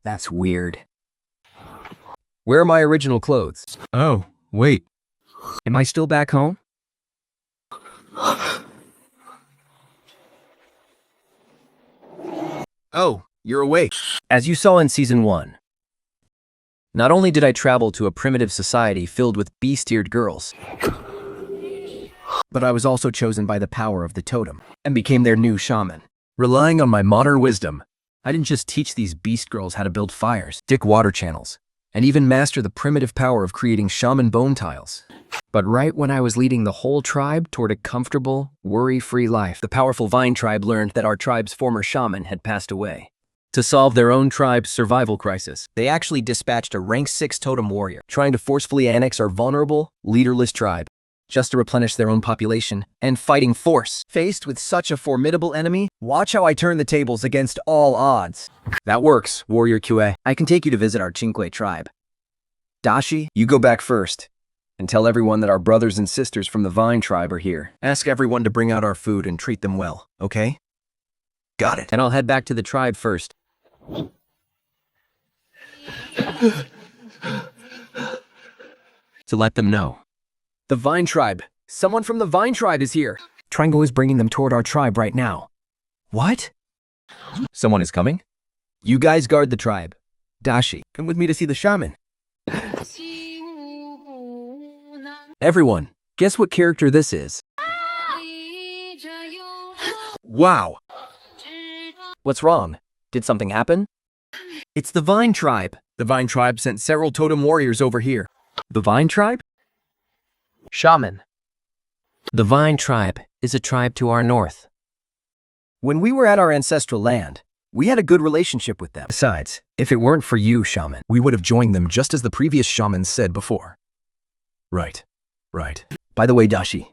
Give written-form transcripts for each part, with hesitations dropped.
That's weird. Where are my original clothes? Oh, wait. Am I still back home? Oh, you're awake. As you saw in Season 1, not only did I travel to a primitive society filled with beast-eared girls, but I was also chosen by the power of the totem and became their new shaman. Relying on my modern wisdom, I didn't just teach these beast girls how to build fires, dig water channels, and even master the primitive power of creating shaman bone tiles. But right when I was leading the whole tribe toward a comfortable, worry-free life, the powerful Vine tribe learned that our tribe's former shaman had passed away. To solve their own tribe's survival crisis, they actually dispatched a rank 6 totem warrior, trying to forcefully annex our vulnerable, leaderless tribe, just to replenish their own population and fighting force. Faced with such a formidable enemy, watch how I turn the tables against all odds. That works, Warrior QA. I can take you to visit our Cinque tribe. Dashi, you go back first and tell everyone that our brothers and sisters from the Vine tribe are here. Ask everyone to bring out our food and treat them well, okay? Got it. And I'll head back to the tribe first. To let them know. The Vine tribe. Someone from the Vine tribe is here. Triangle is bringing them toward our tribe right now. What? Someone is coming? You guys guard the tribe. Dashi, come with me to see the shaman. Everyone, guess what character this is? Wow. What's wrong? Did something happen? It's the Vine tribe. The Vine tribe sent several totem warriors over here. The Vine tribe? Shaman. The Vine tribe is a tribe to our north. When we were at our ancestral land, we had a good relationship with them. Besides, if it weren't for you, shaman, We would have joined them just as the previous shamans said before. Right. By the way, Dashi,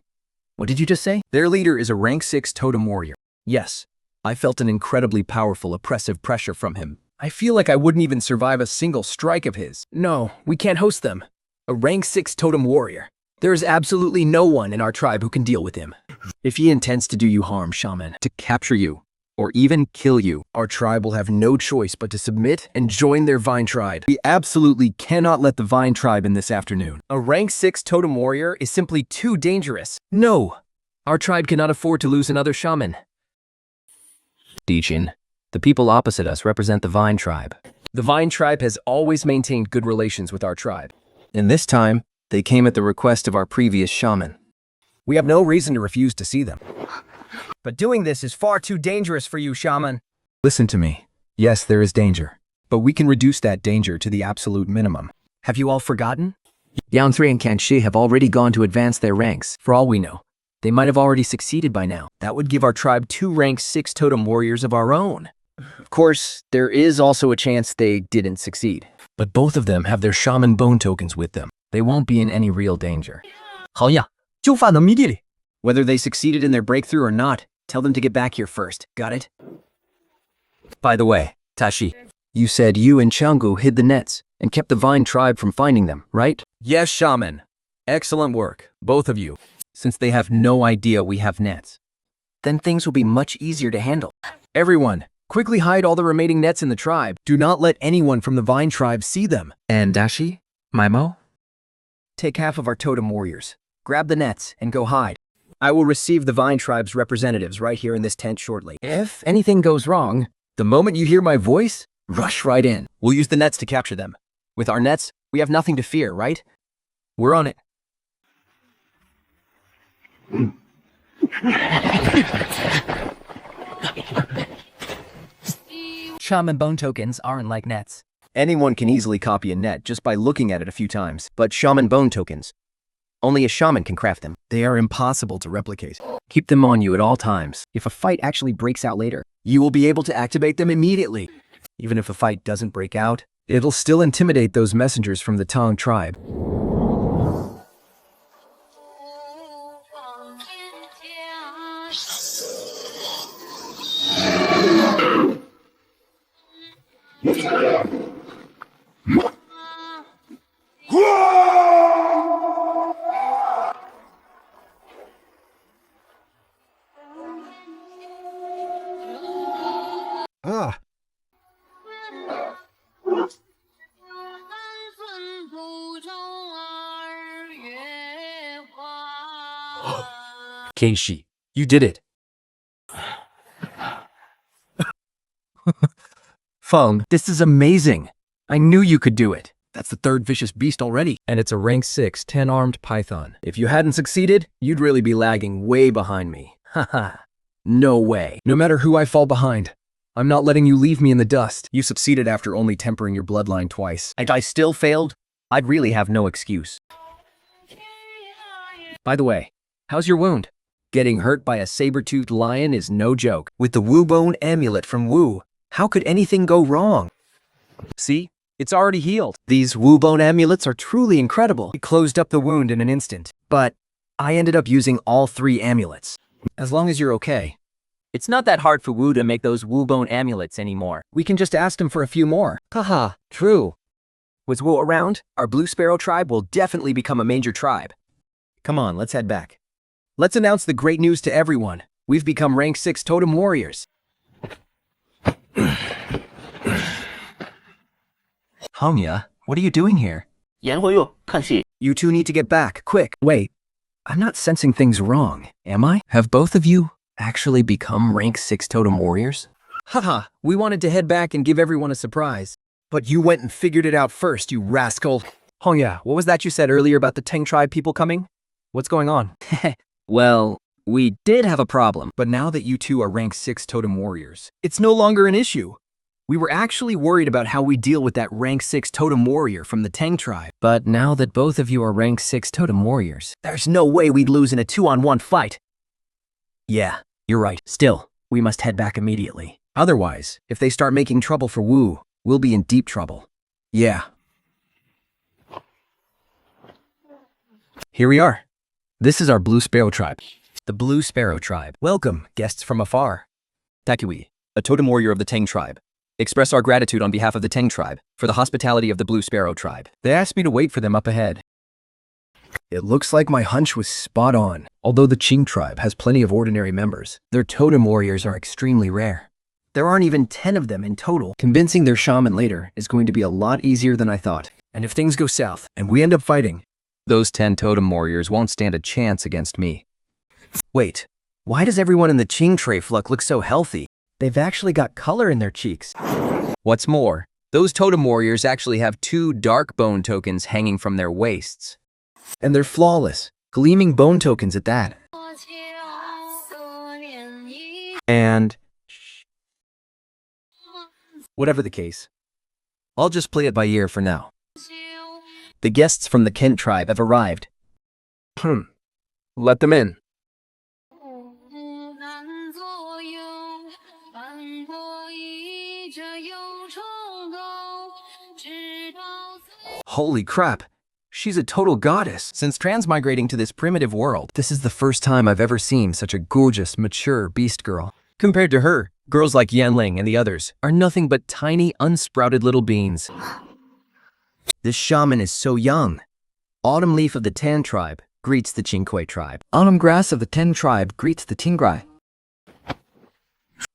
what did you just say? Their leader is a rank 6 totem warrior. Yes, I felt an incredibly powerful oppressive pressure from him. I feel like I wouldn't even survive a single strike of his. No, we can't host them. A rank 6 totem warrior. There is absolutely no one in our tribe who can deal with him. If he intends to do you harm, shaman, to capture you, or even kill you, our tribe will have no choice but to submit and join their Vine tribe. We absolutely cannot let the Vine tribe in this afternoon. A rank 6 totem warrior is simply too dangerous. No, our tribe cannot afford to lose another shaman. Dijin, the people opposite us represent the Vine tribe. The Vine tribe has always maintained good relations with our tribe. And this time, they came at the request of our previous shaman. We have no reason to refuse to see them. But doing this is far too dangerous for you, shaman. Listen to me. Yes, there is danger, but we can reduce that danger to the absolute minimum. Have you all forgotten? Yang Cheng and Kanshi have already gone to advance their ranks. For all we know, they might have already succeeded by now. That would give our tribe 2 rank 6 totem warriors of our own. Of course, there is also a chance they didn't succeed. But both of them have their shaman bone tokens with them. They won't be in any real danger. 好呀，就放到迷地里。 Whether they succeeded in their breakthrough or not, tell them to get back here first. Got it? By the way, Tashi, you said you and Changu hid the nets and kept the Vine tribe from finding them, right? Yes, shaman. Excellent work, both of you. Since they have no idea we have nets, then things will be much easier to handle. Everyone, quickly hide all the remaining nets in the tribe. Do not let anyone from the Vine tribe see them. And Dashi, Maimo, take half of our totem warriors. Grab the nets and go hide. I will receive the Vine tribe's representatives right here in this tent shortly. If anything goes wrong, the moment you hear my voice, rush right in. We'll use the nets to capture them. With our nets, we have nothing to fear, right? We're on it. Shaman bone tokens aren't like nets. Anyone can easily copy a net just by looking at it a few times, but shaman bone tokens, only a shaman can craft them. They are impossible to replicate. Keep them on you at all times. If a fight actually breaks out later, you will be able to activate them immediately. Even if a fight doesn't break out, it'll still intimidate those messengers from the Tong tribe. Keishi, you did it. Feng, this is amazing. I knew you could do it. That's the third vicious beast already. And it's a rank 6, 10-armed python. If you hadn't succeeded, you'd really be lagging way behind me. Haha. No way. No matter who I fall behind, I'm not letting you leave me in the dust. You succeeded after only tempering your bloodline twice. And I still failed? I'd really have no excuse. By the way, how's your wound? Getting hurt by a saber-toothed lion is no joke. With the Wu Bone amulet from Wu, how could anything go wrong? See? It's already healed. These Wu Bone amulets are truly incredible. It closed up the wound in an instant. But I ended up using all 3 amulets. As long as you're okay. It's not that hard for Wu to make those Wu Bone amulets anymore. We can just ask him for a few more. Haha, true. Was Wu around? Our Blue Sparrow tribe will definitely become a major tribe. Come on, let's head back. Let's announce the great news to everyone. We've become rank 6 totem warriors. Hongya, what are you doing here? 颜回佑看戏。 You two need to get back, quick. Wait, I'm not sensing things wrong, am I? Have both of you actually become rank 6 totem warriors? Haha, we wanted to head back and give everyone a surprise. But you went and figured it out first, you rascal. Hongya, what was that you said earlier about the Teng tribe people coming? What's going on? Well, we did have a problem. But now that you two are rank 6 totem warriors, it's no longer an issue. We were actually worried about how we deal with that rank 6 totem warrior from the Teng tribe. But now that both of you are rank 6 totem warriors, there's no way we'd lose in a 2-on-1 fight. Yeah, you're right. Still, we must head back immediately. Otherwise, if they start making trouble for Wu, we'll be in deep trouble. Yeah. Here we are. This is our Blue Sparrow tribe. The Blue Sparrow tribe. Welcome, guests from afar. Takui, a totem warrior of the Teng tribe. Express our gratitude on behalf of the Teng tribe for the hospitality of the Blue Sparrow tribe. They asked me to wait for them up ahead. It looks like my hunch was spot on. Although the Qing tribe has plenty of ordinary members, their totem warriors are extremely rare. There aren't even 10 of them in total. Convincing their shaman later is going to be a lot easier than I thought. And if things go south and we end up fighting, those 10 totem warriors won't stand a chance against me. Wait, why does everyone in the Qing tribe look so healthy? They've actually got color in their cheeks. What's more, those totem warriors actually have 2 dark bone tokens hanging from their waists. And they're flawless, gleaming bone tokens at that. And whatever the case, I'll just play it by ear for now. The guests from the Kent tribe have arrived. Let them in. Holy crap, she's a total goddess. Since transmigrating to this primitive world, this is the first time I've ever seen such a gorgeous, mature beast girl. Compared to her, girls like Yanling and the others are nothing but tiny, unsprouted little beans. This shaman is so young. Autumn leaf of the Tan tribe greets the Qingkui tribe. Autumn grass of the Ten tribe greets the Tingrai.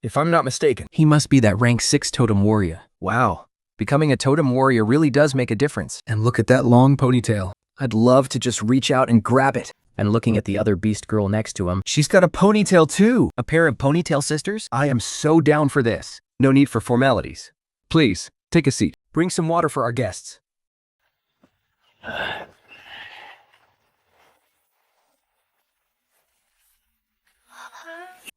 If I'm not mistaken, He must be that rank 6 totem warrior. Wow, becoming a totem warrior really does make a difference. and look at that long ponytail. I'd love to just reach out and grab it. And looking at the other beast girl next to him, she's got a ponytail too. A pair of ponytail sisters? I am so down for this. No need for formalities. Please, take a seat. Bring some water for our guests.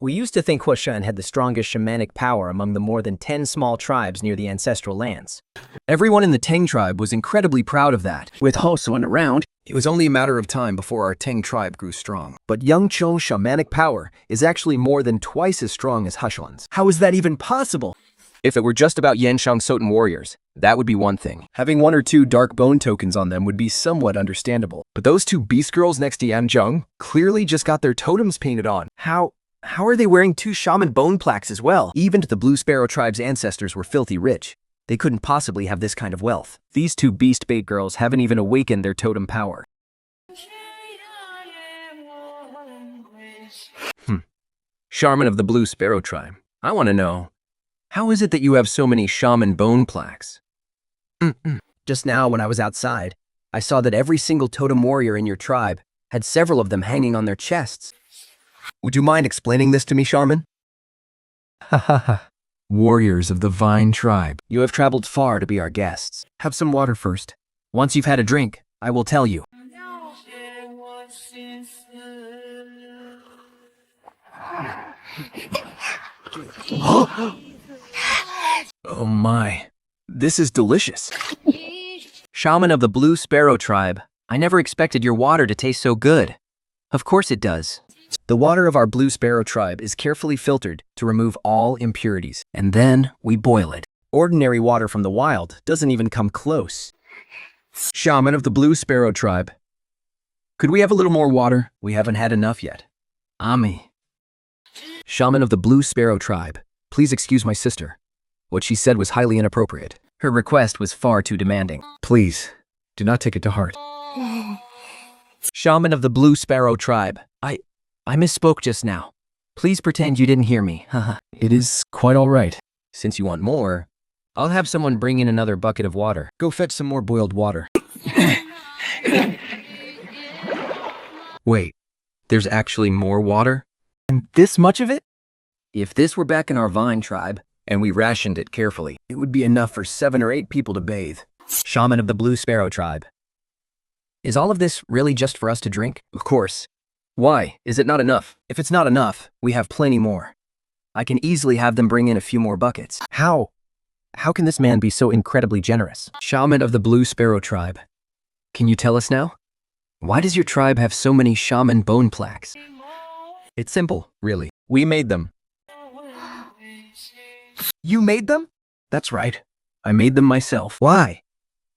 We used to think Huashan had the strongest shamanic power among the more than 10 small tribes near the ancestral lands. Everyone in the Teng tribe was incredibly proud of that. With Hosuan around, it was only a matter of time before our Teng tribe grew strong. But Yang Cheng's shamanic power is actually more than twice as strong as Huashan's. How is that even possible? If it were just about Yanshang Soten warriors, that would be one thing. Having 1 or 2 dark bone tokens on them would be somewhat understandable. But those 2 beast girls next to Yanzheng clearly just got their totems painted on. How are they wearing 2 shaman bone plaques as well? Even the Blue Sparrow tribe's ancestors were filthy rich. They couldn't possibly have this kind of wealth. These 2 beast bait girls haven't even awakened their totem power. Shaman of the Blue Sparrow tribe. I want to know, how is it that you have so many shaman bone plaques? Just now when I was outside, I saw that every single totem warrior in your tribe had several of them hanging on their chests. Would you mind explaining this to me, shaman? Ha ha ha. Warriors of the Vine Tribe. You have traveled far to be our guests. Have some water first. Once you've had a drink, I will tell you. Oh my. This is delicious. Shaman of the Blue Sparrow Tribe, I never expected your water to taste so good. Of course it does. The water of our Blue Sparrow tribe is carefully filtered to remove all impurities, and then we boil it. Ordinary water from the wild doesn't even come close. Shaman of the Blue Sparrow tribe, could we have a little more water? We haven't had enough yet. Ami. Shaman of the Blue Sparrow tribe, please excuse my sister. What she said was highly inappropriate. Her request was far too demanding. Please, do not take it to heart. Shaman of the Blue Sparrow tribe, I misspoke just now. Please pretend you didn't hear me. Haha. It is quite all right. Since you want more, I'll have someone bring in another bucket of water. Go fetch some more boiled water. Wait, there's actually more water? And this much of it? If this were back in our Vine tribe, and we rationed it carefully, it would be enough for 7 or 8 people to bathe. Shaman of the Blue Sparrow tribe. Is all of this really just for us to drink? Of course. Why? Is it not enough? If it's not enough, we have plenty more. I can easily have them bring in a few more buckets. How? How can this man be so incredibly generous? Shaman of the Blue Sparrow tribe. Can you tell us now? Why does your tribe have so many shaman bone plaques? It's simple, really. We made them. You made them? That's right. I made them myself. Why?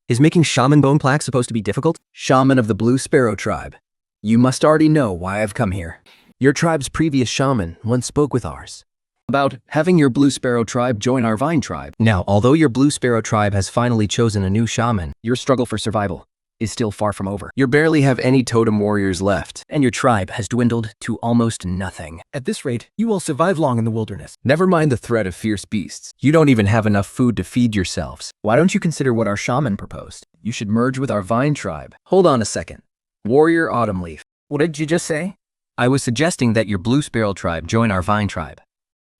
Is making shaman bone plaques supposed to be difficult? Shaman of the Blue Sparrow tribe. You must already know why I've come here. Your tribe's previous shaman once spoke with ours about having your Blue Sparrow tribe join our Vine tribe. Now, although your Blue Sparrow tribe has finally chosen a new shaman, your struggle for survival is still far from over. You barely have any totem warriors left, and your tribe has dwindled to almost nothing. At this rate, you will survive long in the wilderness. Never mind the threat of fierce beasts. You don't even have enough food to feed yourselves. Why don't you consider what our shaman proposed? You should merge with our Vine tribe. Hold on a second. Warrior Autumn Leaf. What did you just say? I was suggesting that your Blue Sparrow tribe join our Vine tribe.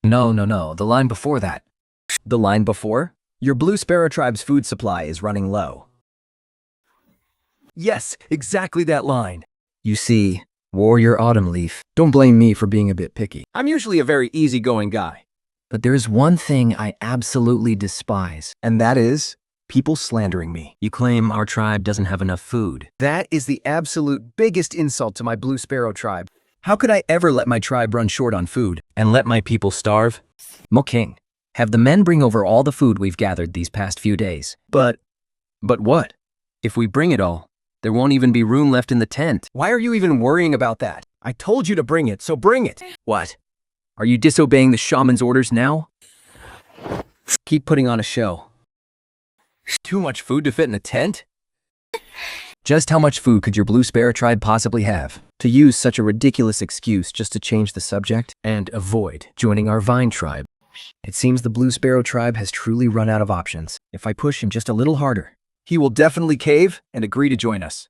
No, the line before that. The line before? Your Blue Sparrow tribe's food supply is running low. Yes, exactly that line. You see, Warrior Autumn Leaf, don't blame me for being a bit picky. I'm usually a very easygoing guy. But there's one thing I absolutely despise, and that is people slandering me. You claim our tribe doesn't have enough food. That is the absolute biggest insult to my Blue Sparrow tribe. How could I ever let my tribe run short on food and let my people starve? King, have the men bring over all the food we've gathered these past few days. But what? If we bring it all, there won't even be room left in the tent. Why are you even worrying about that? I told you to bring it, so bring it. What? Are you disobeying the shaman's orders now? Keep putting on a show. Too much food to fit in a tent? Just how much food could your Blue Sparrow tribe possibly have? To use such a ridiculous excuse just to change the subject and avoid joining our Vine tribe. It seems the Blue Sparrow tribe has truly run out of options. If I push him just a little harder, he will definitely cave and agree to join us.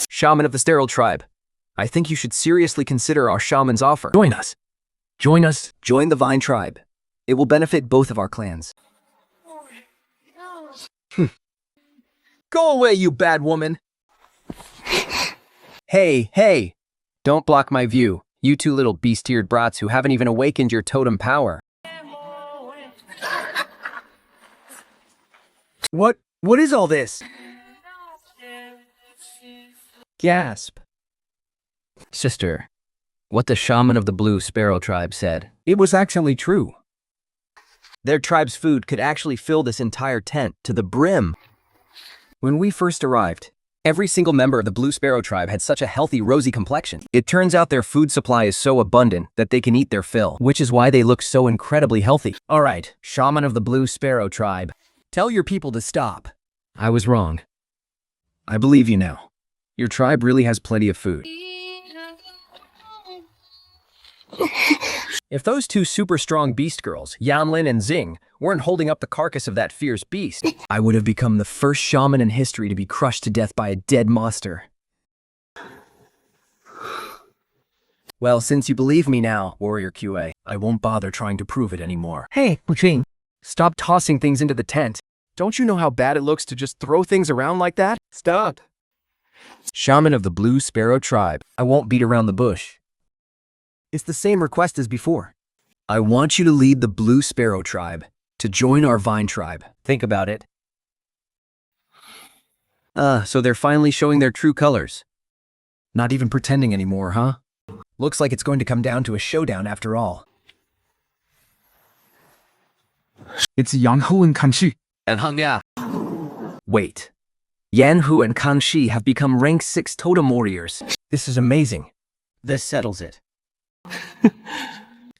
Shaman of the Sterile tribe, I think you should seriously consider our shaman's offer. Join us. Join us. Join the Vine tribe. It will benefit both of our clans. Go away, you bad woman. Hey. Don't block my view, you two little beast-eared brats who haven't even awakened your totem power. What is all this? Gasp. Sister, what the shaman of the Blue Sparrow tribe said. It was actually true. Their tribe's food could actually fill this entire tent to the brim. When we first arrived, every single member of the Blue Sparrow tribe had such a healthy, rosy complexion. It turns out their food supply is so abundant that they can eat their fill, which is why they look so incredibly healthy. All right, shaman of the Blue Sparrow tribe, tell your people to stop. I was wrong. I believe you now. Your tribe really has plenty of food. If those two super strong beast girls, Yanlin and Xing, weren't holding up the carcass of that fierce beast, I would have become the first shaman in history to be crushed to death by a dead monster. Well, since you believe me now, Warrior QA, I won't bother trying to prove it anymore. Hey, Cheng. Stop tossing things into the tent. Don't you know how bad it looks to just throw things around like that? Stop. Shaman of the Blue Sparrow Tribe, I won't beat around the bush. It's the same request as before. I want you to lead the Blue Sparrow Tribe to join our Vine Tribe. Think about it. So they're finally showing their true colors. Not even pretending anymore, huh? Looks like it's going to come down to a showdown after all. It's Yang Hu and Kanshi. And Hung Ya. Wait. Yan Hu and Kang Shi have become rank 6 totem warriors. This is amazing. This settles it.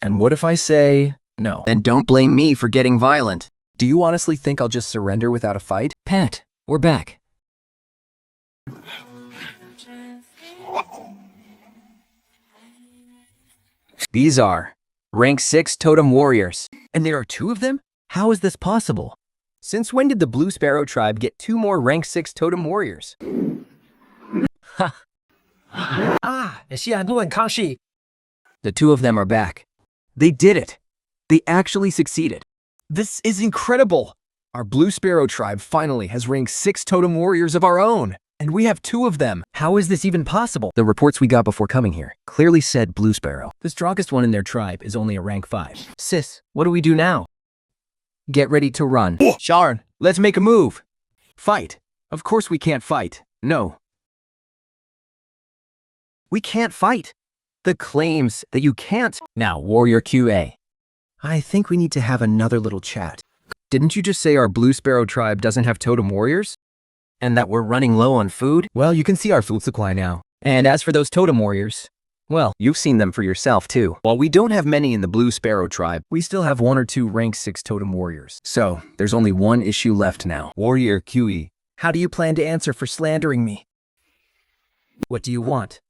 And what if I say no? Then don't blame me for getting violent. Do you honestly think I'll just surrender without a fight? Pat, we're back. These are rank 6 totem warriors. And there are 2 of them? How is this possible? Since when did the Blue Sparrow Tribe get 2 more rank 6 totem warriors? It's Yan Hu and Kang Shi. The 2 of them are back. They did it. They actually succeeded. This is incredible! Our Blue Sparrow Tribe finally has rank 6 totem warriors of our own, and we have 2 of them. How is this even possible? The reports we got before coming here clearly said Blue Sparrow. The strongest one in their tribe is only a rank 5. Sis, what do we do now? Get ready to run. Sharn, let's make a move. Fight. Of course we can't fight. No. We can't fight. The claims that you can't. Now, Warrior QA. I think we need to have another little chat. Didn't you just say our Blue Sparrow Tribe doesn't have totem warriors? And that we're running low on food? Well, you can see our food supply now. And as for those totem warriors, well, you've seen them for yourself too. While we don't have many in the Blue Sparrow Tribe, we still have 1 or 2 rank 6 totem warriors. So, there's only one issue left now. Warrior QE. How do you plan to answer for slandering me? What do you want?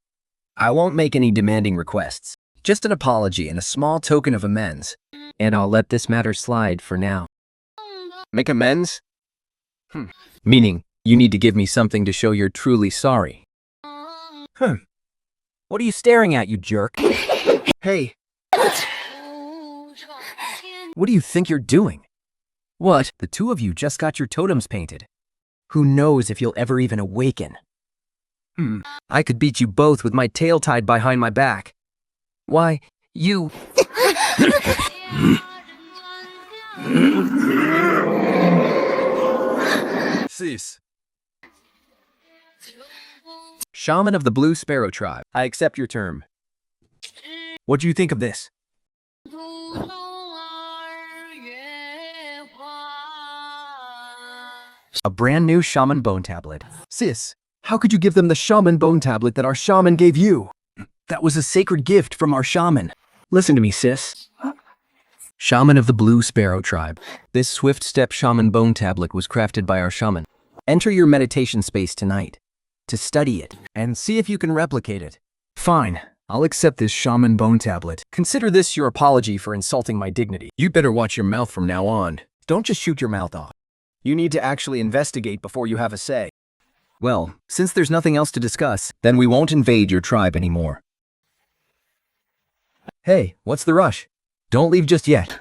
I won't make any demanding requests. Just an apology and a small token of amends. And I'll let this matter slide for now. Make amends? Meaning, you need to give me something to show you're truly sorry. What are you staring at, you jerk? Hey. What do you think you're doing? What? The 2 of you just got your totems painted. Who knows if you'll ever even awaken? I could beat you both with my tail tied behind my back. Why, you... Sis. Shaman of the Blue Sparrow Tribe, I accept your term. What do you think of this? A brand new shaman bone tablet. Sis, how could you give them the shaman bone tablet that our shaman gave you? That was a sacred gift from our shaman. Listen to me, sis. Shaman of the Blue Sparrow Tribe. This Swift Step Shaman Bone Tablet was crafted by our shaman. Enter your meditation space tonight to study it and see if you can replicate it. Fine, I'll accept this shaman bone tablet. Consider this your apology for insulting my dignity. You better watch your mouth from now on. Don't just shoot your mouth off. You need to actually investigate before you have a say. Well, since there's nothing else to discuss, then we won't invade your tribe anymore. Hey, what's the rush? Don't leave just yet.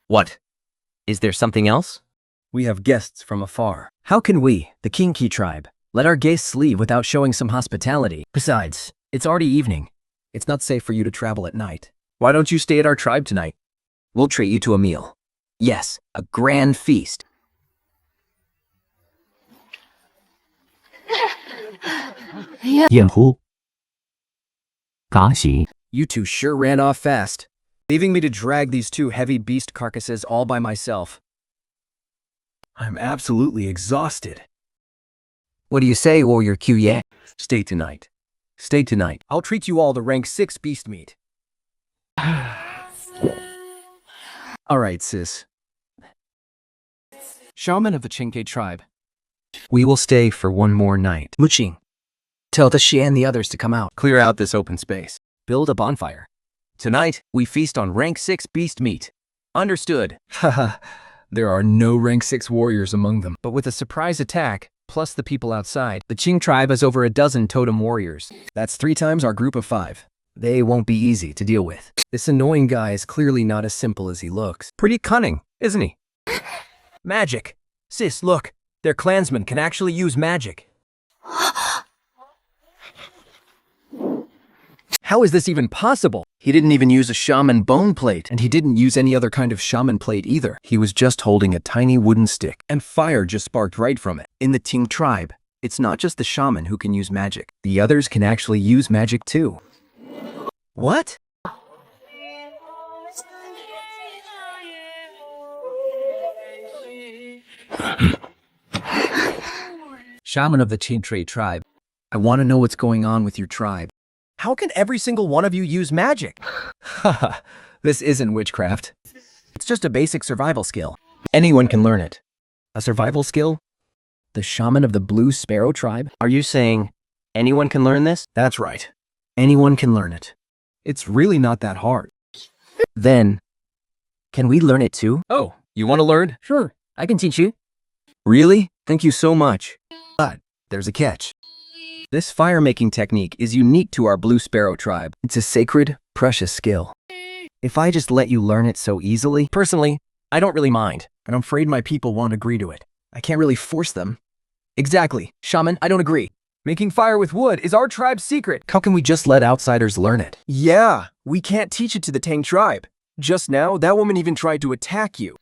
What? Is there something else? We have guests from afar. How can we, the Kinki tribe, let our guests leave without showing some hospitality? Besides, it's already evening. It's not safe for you to travel at night. Why don't you stay at our tribe tonight? We'll treat you to a meal. Yes, a grand feast. Yan Hu. Kang Shi. You two sure ran off fast, leaving me to drag these 2 heavy beast carcasses all by myself. I'm absolutely exhausted. What do you say, Warrior Q? Stay tonight. Stay tonight. I'll treat you all to rank 6 beast meat. All right, sis. Shaman of the Chenke tribe. We will stay for 1 more night. Muqing, tell the Xie and the others to come out. Clear out this open space. Build a bonfire. Tonight, we feast on rank 6 beast meat. Understood. Haha, there are no rank 6 warriors among them. But with a surprise attack, plus the people outside, the Qing tribe has over a dozen totem warriors. That's 3 times our group of 5. They won't be easy to deal with. This annoying guy is clearly not as simple as he looks. Pretty cunning, isn't he? Magic. Sis, look. Their clansmen can actually use magic. How is this even possible? He didn't even use a shaman bone plate, and he didn't use any other kind of shaman plate either. He was just holding a tiny wooden stick, and fire just sparked right from it. In the Ting tribe, it's not just the shaman who can use magic. The others can actually use magic too. What? Shaman of the Chintre tribe, I want to know what's going on with your tribe. How can every single one of you use magic? Haha, this isn't witchcraft. It's just a basic survival skill. Anyone can learn it. A survival skill? The shaman of the Blue Sparrow tribe? Are you saying anyone can learn this? That's right. Anyone can learn it. It's really not that hard. Then, can we learn it too? Oh, you want to learn? Sure, I can teach you. Really? Thank you so much. But there's a catch. This fire-making technique is unique to our Blue Sparrow tribe. It's a sacred, precious skill. If I just let you learn it so easily, Personally, I don't really mind, and I'm afraid my people won't agree to it. I can't really force them. Exactly. Shaman, I don't agree. Making fire with wood is our tribe's secret. how can we just let outsiders learn it? Yeah, we can't teach it to the Tang tribe. Just now, that woman even tried to attack you.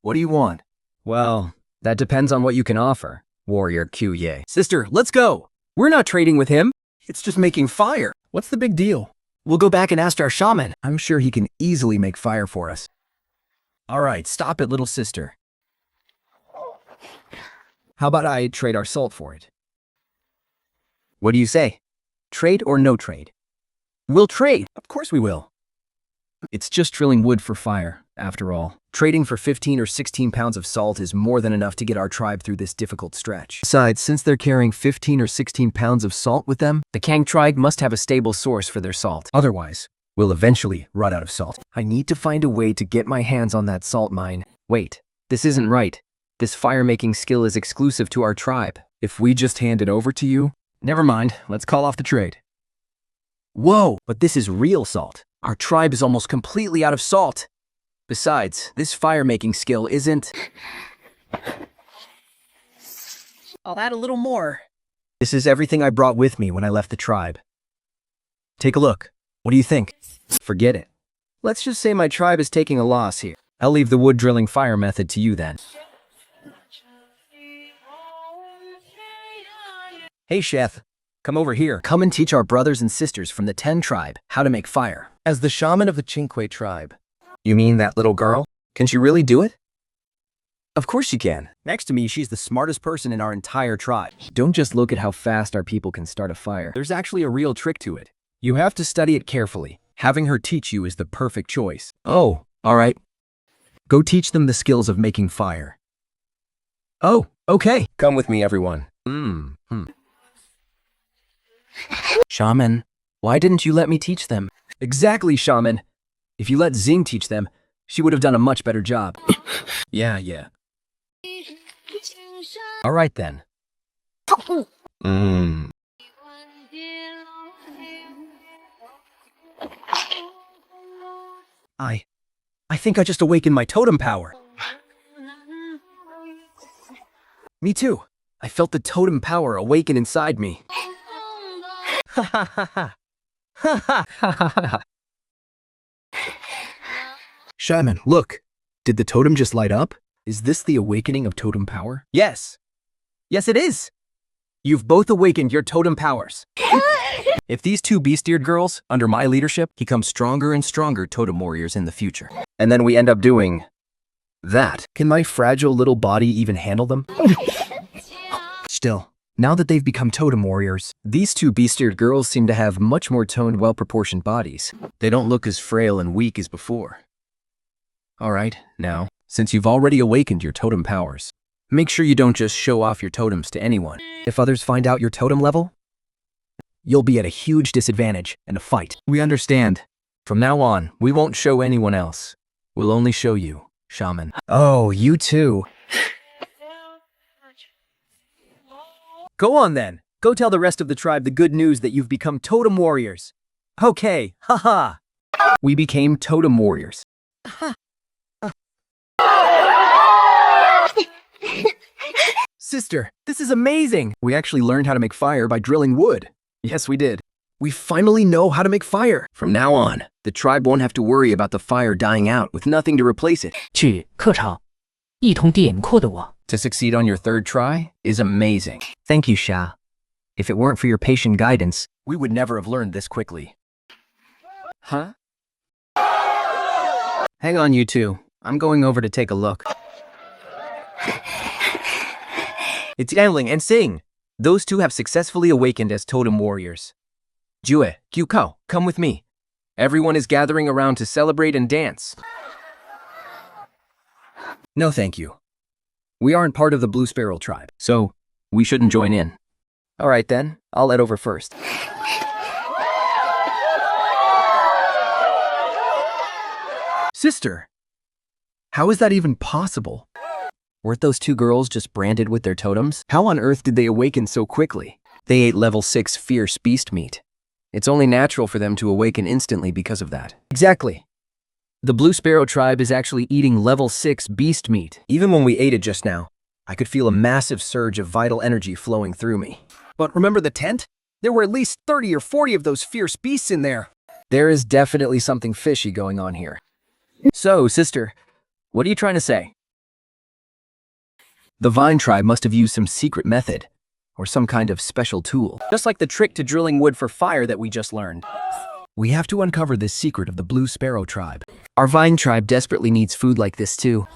What do you want? Well, that depends on what you can offer, Warrior Q-Ye. Sister, let's go. We're not trading with him. It's just making fire. What's the big deal? We'll go back and ask our shaman. I'm sure he can easily make fire for us. All right, stop it, little sister. How about I trade our salt for it? What do you say? Trade or no trade? We'll trade. Of course we will. It's just drilling wood for fire, after all. Trading for 15 or 16 pounds of salt is more than enough to get our tribe through this difficult stretch. Besides, since they're carrying 15 or 16 pounds of salt with them, The Kang tribe must have a stable source for their salt. otherwise, we'll eventually run out of salt. I need to find a way to get my hands on that salt mine. Wait, this isn't right. This fire-making skill is exclusive to our tribe. If we just hand it over to you, Never mind. Let's call off the trade. Whoa, but this is real salt. Our tribe is almost completely out of salt. Besides, this fire-making skill isn't... I'll add a little more. this is everything I brought with me when I left the tribe. Take a look. What do you think? Forget it. Let's just say my tribe is taking a loss here. I'll leave the wood drilling fire method to you then. Hey, Sheth. Come over here. Come and teach our brothers and sisters from the Ten tribe how to make fire. As the shaman of the Chinque tribe. You mean that little girl? Can she really do it? Of course she can. Next to me, she's the smartest person in our entire tribe. Don't just look at how fast our people can start a fire. There's actually a real trick to it. You have to study it carefully. Having her teach you is the perfect choice. Oh, All right. Go teach them the skills of making fire. oh, okay. Come with me, everyone. Shaman, why didn't you let me teach them? Exactly, shaman. If you let Xing teach them, she would have done a much better job. Yeah. All right, then. I think I just awakened my totem power. Me too. I felt the totem power awaken inside me. Ha ha ha ha. Ha ha ha ha. Shaman, look. Did the totem just light up? Is this the awakening of totem power? Yes. Yes, it is. You've both awakened your totem powers. If these two beast-eared girls, under my leadership, become stronger and stronger totem warriors in the future, and then we end up doing that. Can my fragile little body even handle them? Still, now that they've become totem warriors, these two beast-eared girls seem to have much more toned, well-proportioned bodies. They don't look as frail and weak as before. All right, now, since you've already awakened your totem powers, make sure you don't just show off your totems to anyone. If others find out your totem level, you'll be at a huge disadvantage in a fight. We understand. From now on, we won't show anyone else. We'll only show you, shaman. Oh, you too. Go on then. Go tell the rest of the tribe the good news that you've become totem warriors. Okay, haha. We became totem warriors. Sister, this is amazing! We actually learned how to make fire by drilling wood. Yes, we did. We finally know how to make fire. From now on, the tribe won't have to worry about the fire dying out with nothing to replace it. 去课场，一通电扩的我。 To succeed on your third try is amazing. Thank you, Sha. If it weren't for your patient guidance, We would never have learned this quickly. Huh? Hang on, you two. I'm going over to take a look. It's Yanling and Sing. Those two have successfully awakened as totem warriors. Jue, Gyukao, come with me. Everyone is gathering around to celebrate and dance. No, thank you. We aren't part of the Blue Sparrow tribe, so we shouldn't join in. All right then, I'll head over first. Sister, how is that even possible? Weren't those two girls just branded with their totems? How on earth did they awaken so quickly? They ate level 6 fierce beast meat. It's only natural for them to awaken instantly because of that. Exactly. The Blue Sparrow tribe is actually eating level 6 beast meat. Even when we ate it just now, I could feel a massive surge of vital energy flowing through me. But remember the tent? There were at least 30 or 40 of those fierce beasts in there. There is definitely something fishy going on here. So, sister, what are you trying to say? The Vine tribe must have used some secret method, or some kind of special tool, just like the trick to drilling wood for fire that we just learned. We have to uncover this secret of the Blue Sparrow tribe. Our Vine tribe desperately needs food like this too.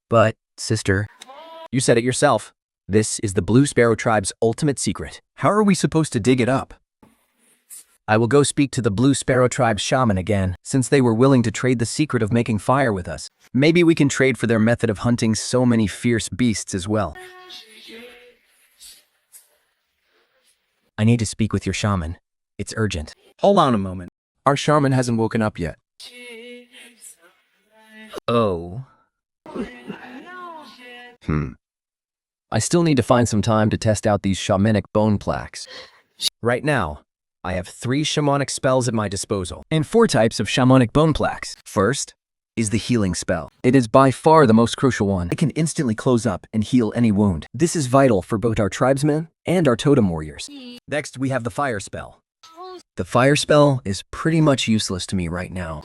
But, sister, you said it yourself. This is the Blue Sparrow tribe's ultimate secret. How are we supposed to dig it up? I will go speak to the Blue Sparrow tribe's shaman again, since they were willing to trade the secret of making fire with us. Maybe we can trade for their method of hunting so many fierce beasts as well. I need to speak with your shaman. It's urgent. Hold on a moment. Our shaman hasn't woken up yet. Oh. I still need to find some time to test out these shamanic bone plaques. Right now, I have 3 shamanic spells at my disposal, and 4 types of shamanic bone plaques. First is the healing spell. It is by far the most crucial one. It can instantly close up and heal any wound. This is vital for both our tribesmen and our totem warriors. Next, we have the fire spell. The fire spell is pretty much useless to me right now.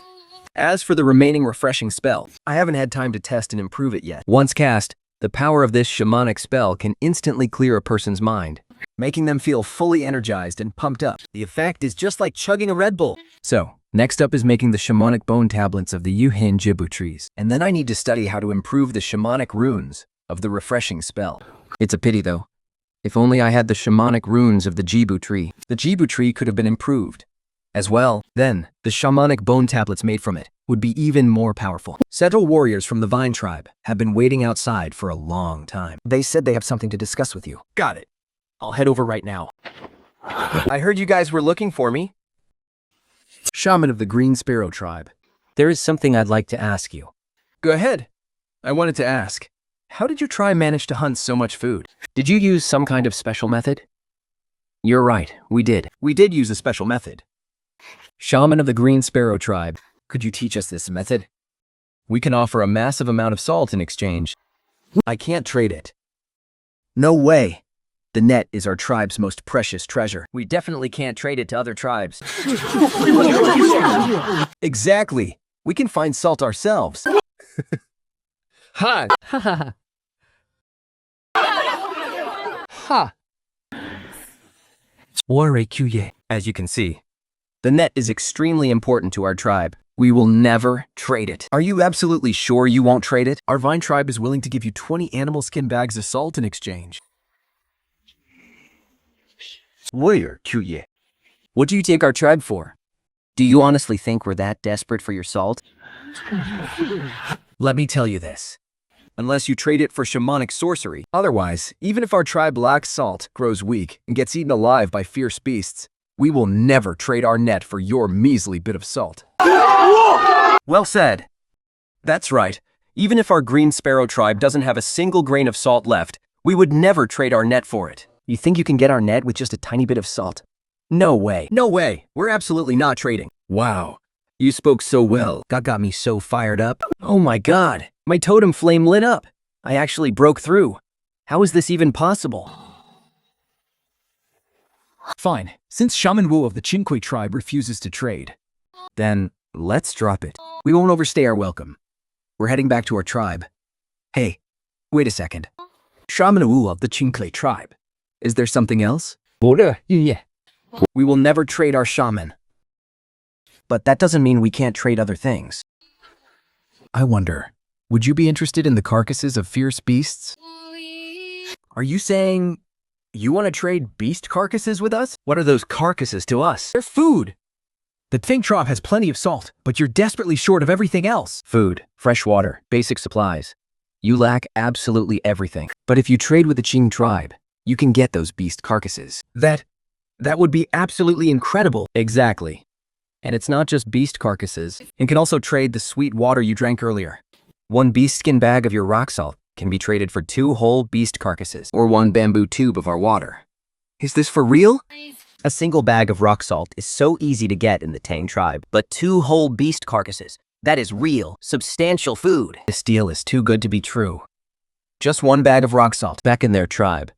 As for the remaining refreshing spell, I haven't had time to test and improve it yet. Once cast, the power of this shamanic spell can instantly clear a person's mind, making them feel fully energized and pumped up. The effect is just like chugging a Red Bull. So, next up is making the shamanic bone tablets of the Yuhin Jibu trees. And then I need to study how to improve the shamanic runes of the refreshing spell. It's a pity though. If only I had the shamanic runes of the Jibu tree. The Jibu tree could have been improved as well. Then, the shamanic bone tablets made from it would be even more powerful. Several warriors from the Vine tribe have been waiting outside for a long time. They said they have something to discuss with you. Got it. I'll head over right now. I heard you guys were looking for me. Shaman of the Green Sparrow tribe. there is something I'd like to ask you. Go ahead. I wanted to ask, how did you manage to hunt so much food? Did you use some kind of special method? You're right, we did. We did use a special method. Shaman of the Green Sparrow tribe, could you teach us this method? We can offer a massive amount of salt in exchange. I can't trade it. No way. The net is our tribe's most precious treasure. We definitely can't trade it to other tribes. Exactly. We can find salt ourselves. Ha! Ha. As you can see, the net is extremely important to our tribe. We will never trade it. Are you absolutely sure you won't trade it? Our Vine tribe is willing to give you 20 animal skin bags of salt in exchange. What do you take our tribe for? Do you honestly think we're that desperate for your salt? Let me tell you this. Unless you trade it for shamanic sorcery. Otherwise, even if our tribe lacks salt, grows weak, and gets eaten alive by fierce beasts, we will never trade our net for your measly bit of salt. Well said. That's right. Even if our Green Sparrow tribe doesn't have a single grain of salt left, we would never trade our net for it. You think you can get our net with just a tiny bit of salt? No way. No way. We're absolutely not trading. Wow. You spoke so well. Got me so fired up. Oh my god. My totem flame lit up. I actually broke through. How is this even possible? Fine. Since Shaman Wu of the Qingque tribe refuses to trade, Then, let's drop it. We won't overstay our welcome. We're heading back to our tribe. Hey, wait a second. Shaman Wu of the Qingque tribe. Is there something else? 不乐玉叶， We will never trade our shaman. But that doesn't mean we can't trade other things. I wonder, would you be interested in the carcasses of fierce beasts? Are you saying you want to trade beast carcasses with us? What are those carcasses to us? They're food. the Ting tribe has plenty of salt, but you're desperately short of everything else. Food, fresh water, basic supplies. You lack absolutely everything. But if you trade with the Qing tribe, you can get those beast carcasses. That would be absolutely incredible. Exactly. And it's not just beast carcasses. It can also trade the sweet water you drank earlier. 1 beast skin bag of your rock salt can be traded for 2 whole beast carcasses, or 1 bamboo tube of our water. Is this for real? A single bag of rock salt is so easy to get in the Tang tribe, but 2 whole beast carcasses, that is real, substantial food. This deal is too good to be true. Just 1 bag of rock salt. Back in their tribe,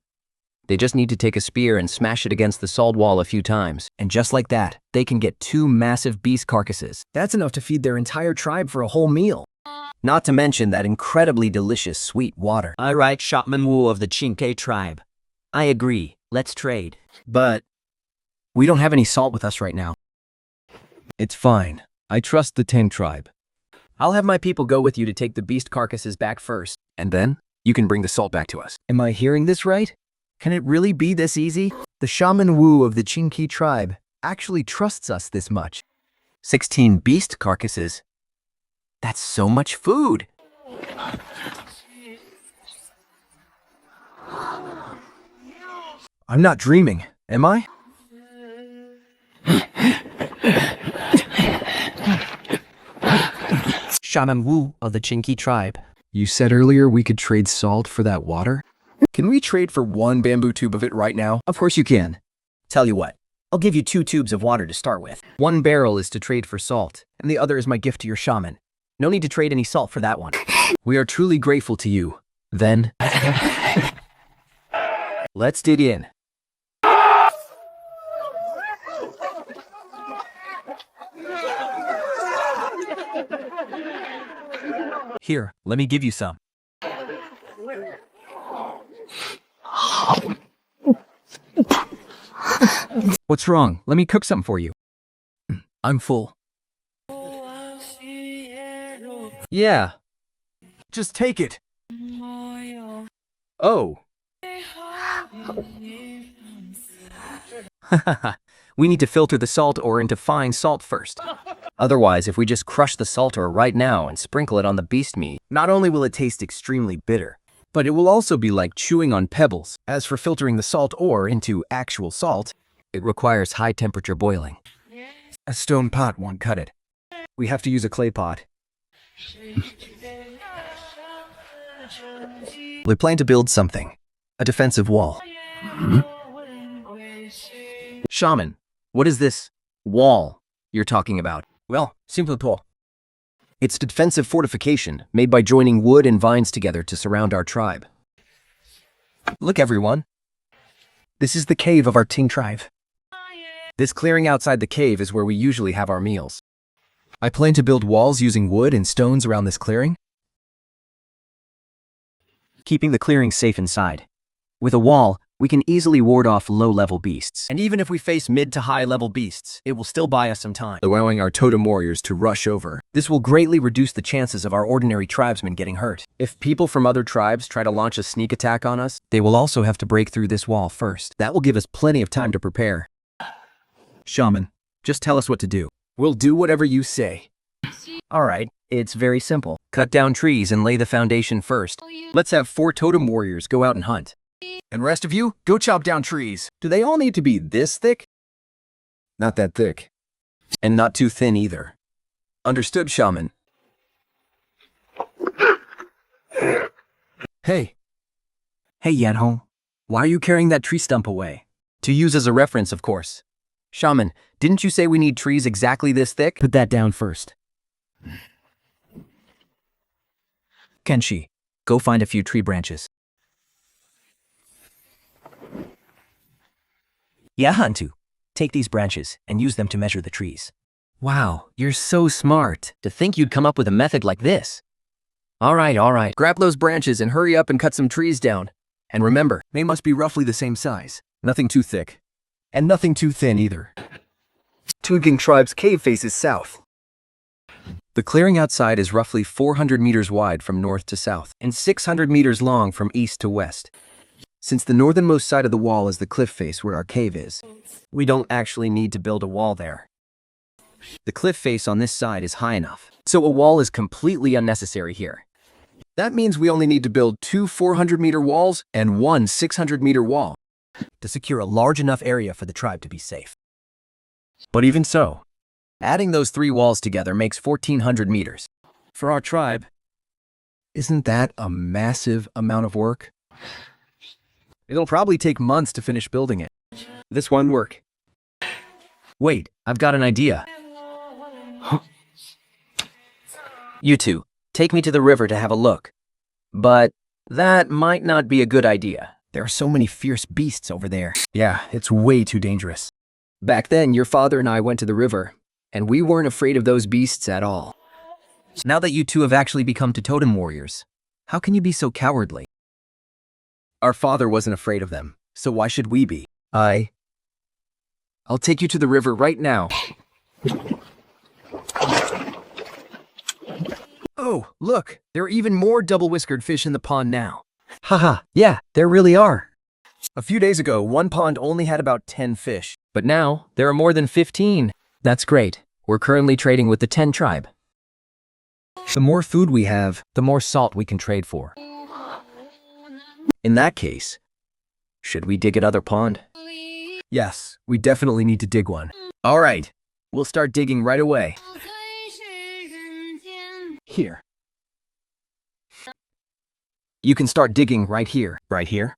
they just need to take a spear and smash it against the salt wall a few times. And just like that, they can get 2 massive beast carcasses. That's enough to feed their entire tribe for a whole meal. Not to mention that incredibly delicious sweet water. All right, Shopman Wu of the Qingque tribe. I agree. Let's trade. But we don't have any salt with us right now. It's fine. I trust the Tang tribe. I'll have my people go with you to take the beast carcasses back first, and then you can bring the salt back to us. Am I hearing this right? Can it really be this easy? The Shaman Wu of the Qingque tribe actually trusts us this much. 16 beast carcasses? That's so much food! I'm not dreaming, am I? Shaman Wu of the Qingque tribe. You said earlier we could trade salt for that water? Can we trade for 1 bamboo tube of it right now? Of course you can. Tell you what, I'll give you 2 tubes of water to start with. 1 barrel is to trade for salt, and the other is my gift to your shaman. No need to trade any salt for that one. We are truly grateful to you. Then, let's dig in. here, let me give you some. What's wrong? Let me cook something for you. I'm full. Yeah. Just take it. Oh. We need to filter the salt ore into fine salt first. Otherwise, if we just crush the salt ore right now and sprinkle it on the beast meat, not only will it taste extremely bitter, But it will also be like chewing on pebbles. As for filtering the salt ore into actual salt, it requires high temperature boiling. a stone pot won't cut it. We have to use a clay pot. We plan to build something. A defensive wall. Shaman, what is this wall you're talking about? Well, simple to. It's a defensive fortification made by joining wood and vines together to surround our tribe. Look, everyone. This is the cave of our Ting tribe. This clearing outside the cave is where we usually have our meals. I plan to build walls using wood and stones around this clearing. Keeping the clearing safe inside. With a wall, we can easily ward off low-level beasts. And even if we face mid to high-level beasts, it will still buy us some time. Allowing our totem warriors to rush over. This will greatly reduce the chances of our ordinary tribesmen getting hurt. If people from other tribes try to launch a sneak attack on us, they will also have to break through this wall first. That will give us plenty of time to prepare. Shaman, just tell us what to do. We'll do whatever you say. Alright, it's very simple. Cut down trees and lay the foundation first. Let's have 4 totem warriors go out and hunt. And rest of you, go chop down trees. Do they all need to be this thick? Not that thick. And not too thin either. Understood, Shaman? Hey, Hey, Yanhong. Why are you carrying that tree stump away? To use as a reference, of course. Shaman, didn't you say we need trees exactly this thick? Put that down first. Kenshi, go find a few tree branches. Yeah, Hantu. Take these branches and use them to measure the trees. Wow, you're so smart. To think you'd come up with a method like this. All right. Grab those branches and hurry up and cut some trees down. And remember, They must be roughly the same size. Nothing too thick. And nothing too thin either. Tunking Tribe's cave faces south. The clearing outside is roughly 400 meters wide from north to south and 600 meters long from east to west. Since the northernmost side of the wall is the cliff face where our cave is, we don't actually need to build a wall there. The cliff face on this side is high enough, so a wall is completely unnecessary here. That means we only need to build 2 400-meter walls and 1 600-meter wall To secure a large enough area for the tribe to be safe. But even so, adding those 3 walls together makes 1,400 meters. For our tribe, isn't that a massive amount of work? It'll probably take months to finish building it. This won't work. Wait, I've got an idea. You two, take me to the river to have a look. But that might not be a good idea. There are so many fierce beasts over there. Yeah, it's way too dangerous. Back then, your father and I went to the river, and we weren't afraid of those beasts at all. Now that you two have actually become totem warriors, how can you be so cowardly? Our father wasn't afraid of them, so why should we be? I'll take you to the river right now. Oh, look, there are even more double-whiskered fish in the pond now. Haha, yeah, there really are. A few days ago, one pond only had about 10 fish. But now, there are more than 15. That's great. We're currently trading with the 10 tribe. The more food we have, the more salt we can trade for. In that case, should we dig another pond? Yes, we definitely need to dig one. All right, we'll start digging right away. Here. You can start digging right here. Right here?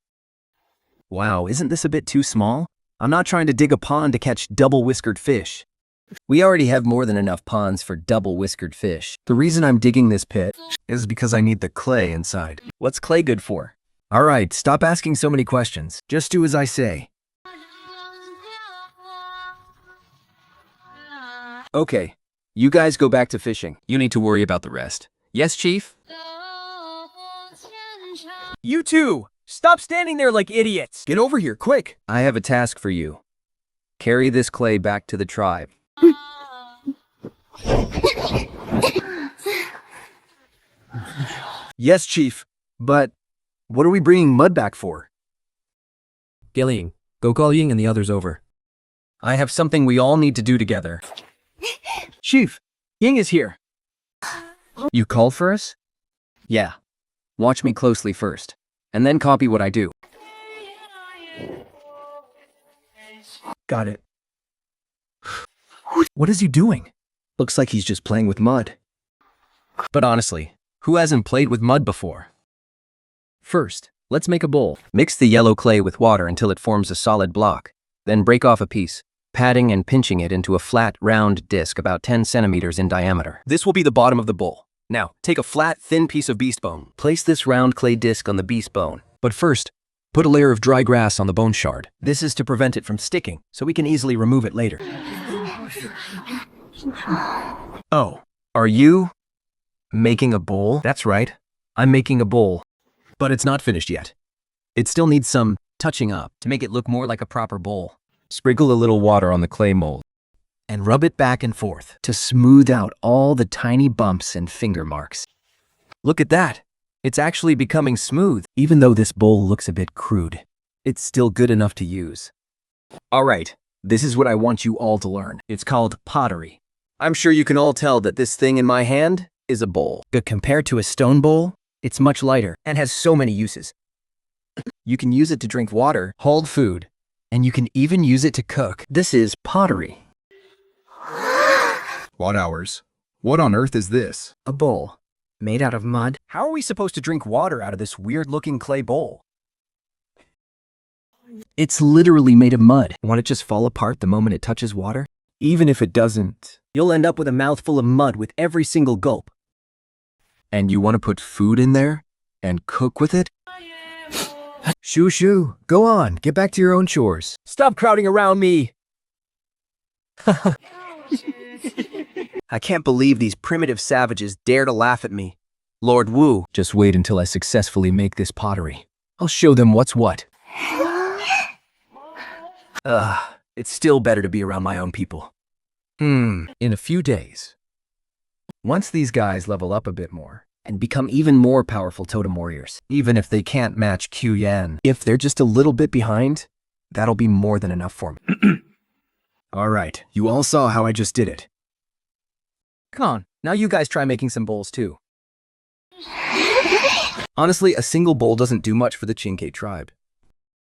Wow, isn't this a bit too small? I'm not trying to dig a pond to catch double-whiskered fish. We already have more than enough ponds for double-whiskered fish. The reason I'm digging this pit is because I need the clay inside. What's clay good for? All right, stop asking so many questions. Just do as I say. Okay, you guys go back to fishing. You need to worry about the rest. Yes, Chief? You two! Stop standing there like idiots! Get over here, quick! I have a task for you. Carry this clay back to the tribe. Yes, Chief, but what are we bringing mud back for? Gillying, go call Ying and the others over. I have something we all need to do together. Chief, Ying is here. You called for us? Yeah. Watch me closely first, and then copy what I do. Got it. What is he doing? Looks like he's just playing with mud. But honestly, who hasn't played with mud before? First, let's make a bowl. Mix the yellow clay with water until it forms a solid block. Then break off a piece, patting and pinching it into a flat, round disc about 10 centimeters in diameter. This will be the bottom of the bowl. Now, take a flat, thin piece of beast bone. Place this round clay disc on the beast bone. But first, put a layer of dry grass on the bone shard. This is to prevent it from sticking, so we can easily remove it later. Oh, are you making a bowl? That's right. I'm making a bowl. But it's not finished yet. It still needs some touching up to make it look more like a proper bowl. Sprinkle a little water on the clay mold. And rub it back and forth to smooth out all the tiny bumps and finger marks. Look at that. It's actually becoming smooth. Even though this bowl looks a bit crude, it's still good enough to use. All right, this is what I want you all to learn. It's called pottery. I'm sure you can all tell that this thing in my hand is a bowl. But compared to a stone bowl, it's much lighter and has so many uses. You can use it to drink water, hold food, and you can even use it to cook. This is pottery. What hours? What on earth is this? A bowl made out of mud. How are we supposed to drink water out of this weird-looking clay bowl? It's literally made of mud. Want it just fall apart the moment it touches water? Even if it doesn't. You'll end up with a mouthful of mud with every single gulp. And you want to put food in there? And cook with it? Shoo shoo, go on, get back to your own chores. Stop crowding around me! I can't believe these primitive savages dare to laugh at me. Lord Wu. Just wait until I successfully make this pottery. I'll show them what's what. It's still better to be around my own people. In a few days. Once these guys level up a bit more, And become even more powerful totem warriors. even if they can't match Q Yan, if they're just a little bit behind, that'll be more than enough for me. All right, you all saw how I just did it. Come on, now you guys try making some bowls too. Honestly, a single bowl doesn't do much for the Chinke tribe.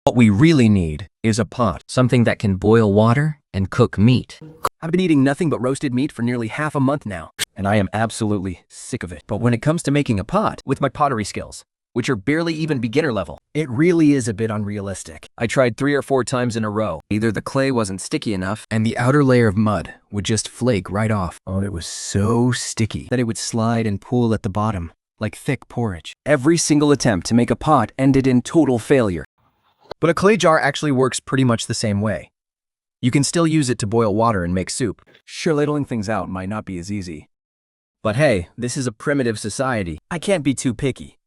What we really need is a pot. Something that can boil water and cook meat. I've been eating nothing but roasted meat for nearly half a month now, and I am absolutely sick of it. But when it comes to making a pot, With my pottery skills, which are barely even beginner level, It really is a bit unrealistic. I tried 3 or 4 times in a row. either the clay wasn't sticky enough and the outer layer of mud would just flake right off. Oh, it was so sticky That it would slide and pool at the bottom, like thick porridge. Every single attempt to make a pot ended in total failure. But a clay jar actually works pretty much the same way. You can still use it to boil water and make soup. Sure, ladling things out might not be as easy. But hey, this is a primitive society. I can't be too picky.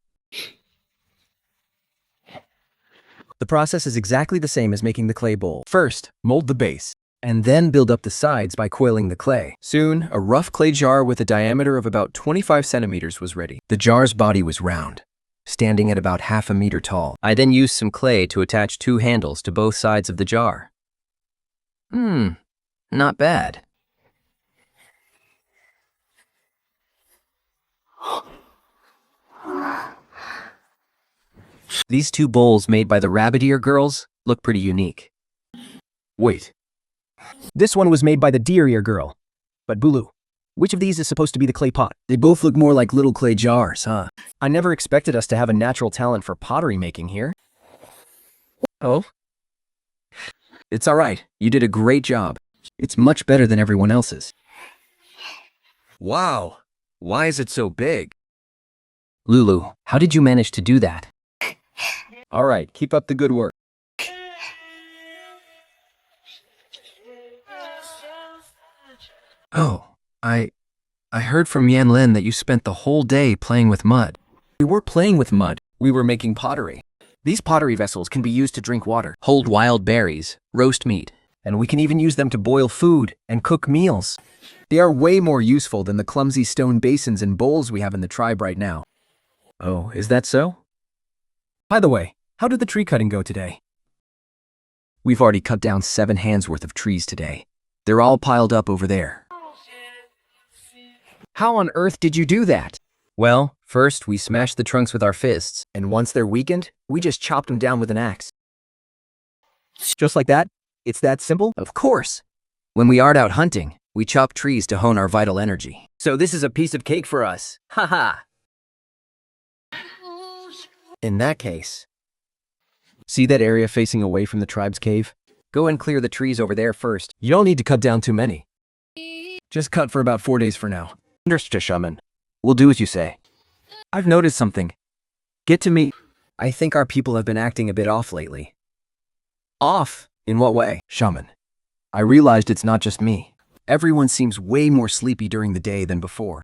The process is exactly the same as making the clay bowl. First, mold the base, and then build up the sides by coiling the clay. Soon, a rough clay jar with a diameter of about 25 centimeters was ready. The jar's body was round, standing at about half a meter tall. I then used some clay to attach 2 handles to both sides of the jar. Not bad. These 2 bowls made by the rabbit ear girls look pretty unique. Wait. This one was made by the deer ear girl. But Bulu, which of these is supposed to be the clay pot? They both look more like little clay jars, huh? I never expected us to have a natural talent for pottery making here. Oh? It's all right. You did a great job. It's much better than everyone else's. Wow. Why is it so big? Lulu, how did you manage to do that? All right, keep up the good work. Oh, I heard from Yan Lin that you spent the whole day playing with mud. We were playing with mud. We were making pottery. These pottery vessels can be used to drink water, Hold wild berries, roast meat. and we can even use them to boil food and cook meals. They are way more useful than the clumsy stone basins and bowls we have in the tribe right now. Oh, is that so? By the way, how did the tree cutting go today? We've already cut down 7 hands worth of trees today. They're all piled up over there. How on earth did you do that? Well, first we smashed the trunks with our fists. And once they're weakened, we just chopped them down with an axe. Just like that? It's that simple? Of course. When we aren't out hunting, we chop trees to hone our vital energy. So this is a piece of cake for us. Haha. In that case, see that area facing away from the tribe's cave? Go and clear the trees over there first. You don't need to cut down too many. Just cut for about 4 days for now. Understood, shaman. We'll do as you say. I've noticed something. Get to me. I think our people have been acting a bit off lately. Off? In what way? Shaman, I realized it's not just me. Everyone seems way more sleepy during the day than before.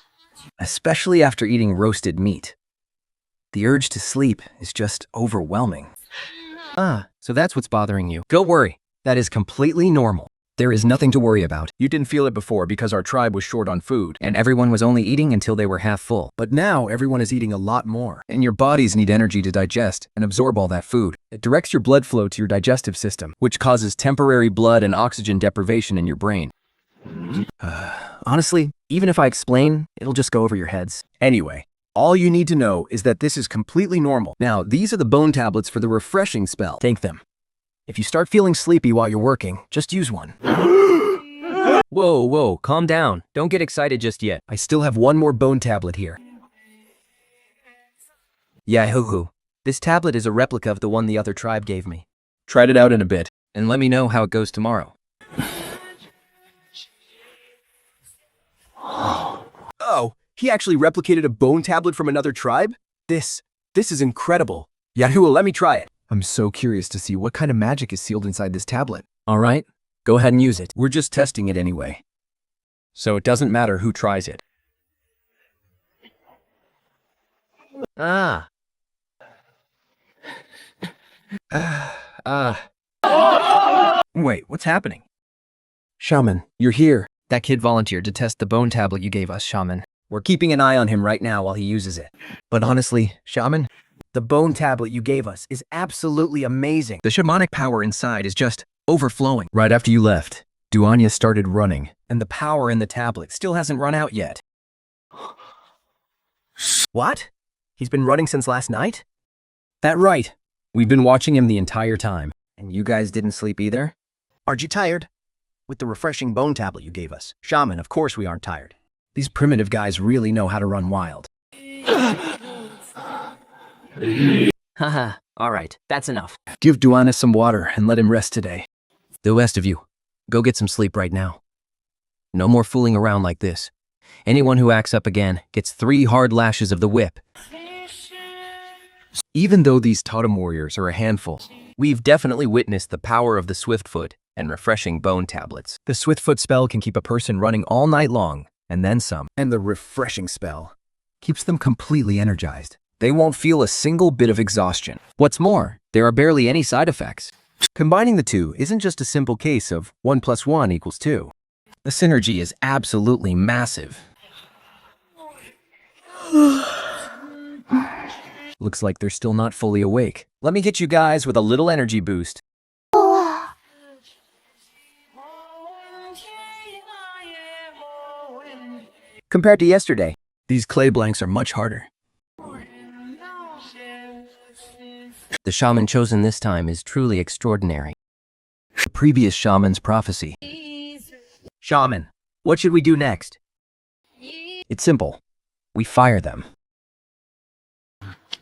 Especially after eating roasted meat. The urge to sleep is just overwhelming. So that's what's bothering you. Don't worry, that is completely normal. There is nothing to worry about. You didn't feel it before because our tribe was short on food. And everyone was only eating until they were half full. But now everyone is eating a lot more. And your bodies need energy to digest and absorb all that food. It directs your blood flow to your digestive system, which causes temporary blood and oxygen deprivation in your brain. Honestly, even if I explain, it'll just go over your heads. Anyway, all you need to know is that this is completely normal. Now, these are the bone tablets for the refreshing spell. Take them. If you start feeling sleepy while you're working, just use one. Whoa, calm down. Don't get excited just yet. I still have one more bone tablet here. Yeah, hoo-hoo. This tablet is a replica of the one the other tribe gave me. Tried it out in a bit. And let me know how it goes tomorrow. Oh, he actually replicated a bone tablet from another tribe? This is incredible. Yahuwah, let me try it. I'm so curious to see what kind of magic is sealed inside this tablet. All right, go ahead and use it. We're just testing it anyway. So it doesn't matter who tries it. Wait, what's happening? Shaman, you're here. That kid volunteered to test the bone tablet you gave us, Shaman. We're keeping an eye on him right now while he uses it. But honestly, Shaman, the bone tablet you gave us is absolutely amazing. The shamanic power inside is just overflowing. Right after you left, Duanya started running, and the power in the tablet still hasn't run out yet. What? He's been running since last night? That right. We've been watching him the entire time. And you guys didn't sleep either? Aren't you tired? With the refreshing bone tablet you gave us. Shaman, of course we aren't tired. These primitive guys really know how to run wild. Haha, alright, that's enough. Give Duanya some water and let him rest today. The rest of you, go get some sleep right now. No more fooling around like this. Anyone who acts up again gets 3 hard lashes of the whip. Even though these totem warriors are a handful, We've definitely witnessed the power of the Swiftfoot and refreshing bone tablets. the Swiftfoot spell can keep a person running all night long, and then some. And the refreshing spell keeps them completely energized. They won't feel a single bit of exhaustion. What's more, there are barely any side effects. Combining the two isn't just a simple case of 1 + 1 = 2. The synergy is absolutely massive. Looks like they're still not fully awake. Let me hit you guys with a little energy boost. Compared to yesterday. These clay blanks are much harder. The shaman chosen this time is truly extraordinary. The previous shaman's prophecy. Shaman, what should we do next? It's simple. We fire them.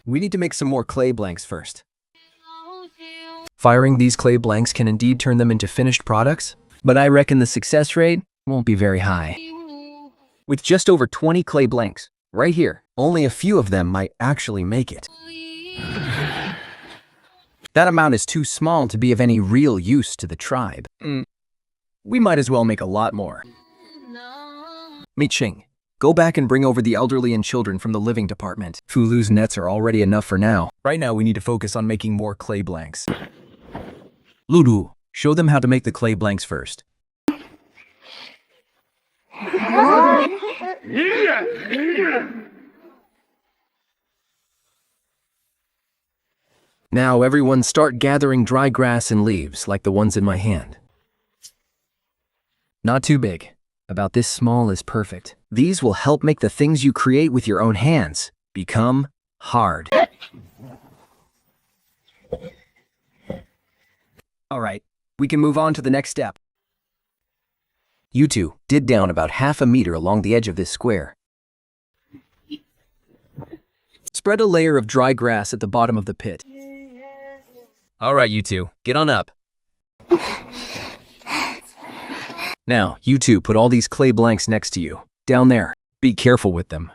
We need to make some more clay blanks first. Firing these clay blanks can indeed turn them into finished products, but I reckon the success rate won't be very high. With just over 20 clay blanks, right here, only a few of them might actually make it. That amount is too small to be of any real use to the tribe. We might as well make a lot more. Yang Cheng, go back and bring over the elderly and children from the living department. Fulu's nets are already enough for now. Right now we need to focus on making more clay blanks. Lulu, show them how to make the clay blanks first. Now everyone start gathering dry grass and leaves like the ones in my hand. Not too big. About this small is perfect. These will help make the things you create with your own hands become hard. All right, we can move on to the next step. You two dig down about ½ a meter along the edge of this square. Spread a layer of dry grass at the bottom of the pit. All right, you two, get on up. Now, you two put all these clay blanks next to you, down there. Be careful with them.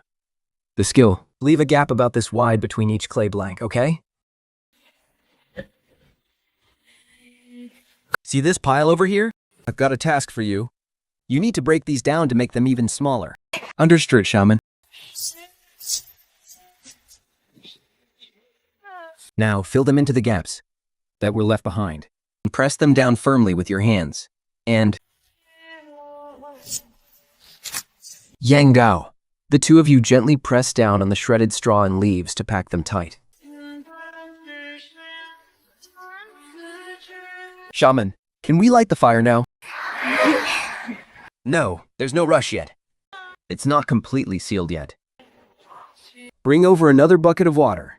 The skill, leave a gap about this wide between each clay blank, okay? See this pile over here? I've got a task for you. You need to break these down to make them even smaller. Understood, Shaman. Now, fill them into the gaps that were left behind. And press them down firmly with your hands. And Yang Gao, the two of you gently press down on the shredded straw and leaves to pack them tight. Shaman, can we light the fire now? No, there's no rush yet. It's not completely sealed yet. Bring over another bucket of water.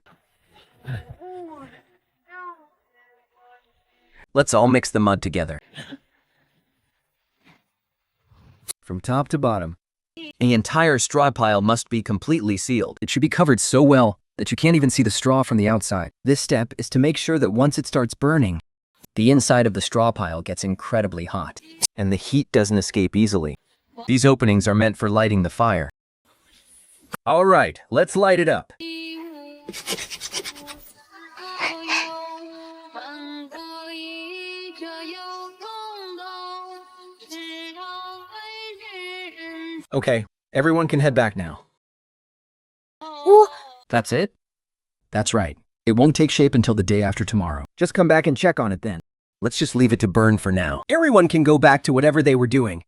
Let's all mix the mud together. From top to bottom, the entire straw pile must be completely sealed. It should be covered so well that you can't even see the straw from the outside. This step is to make sure that once it starts burning, The inside of the straw pile gets incredibly hot. And the heat doesn't escape easily. These openings are meant for lighting the fire. All right, let's light it up. Okay, everyone can head back now. That's it? That's right. It won't take shape until the day after tomorrow. Just come back and check on it then. Let's just leave it to burn for now. Everyone can go back to whatever they were doing.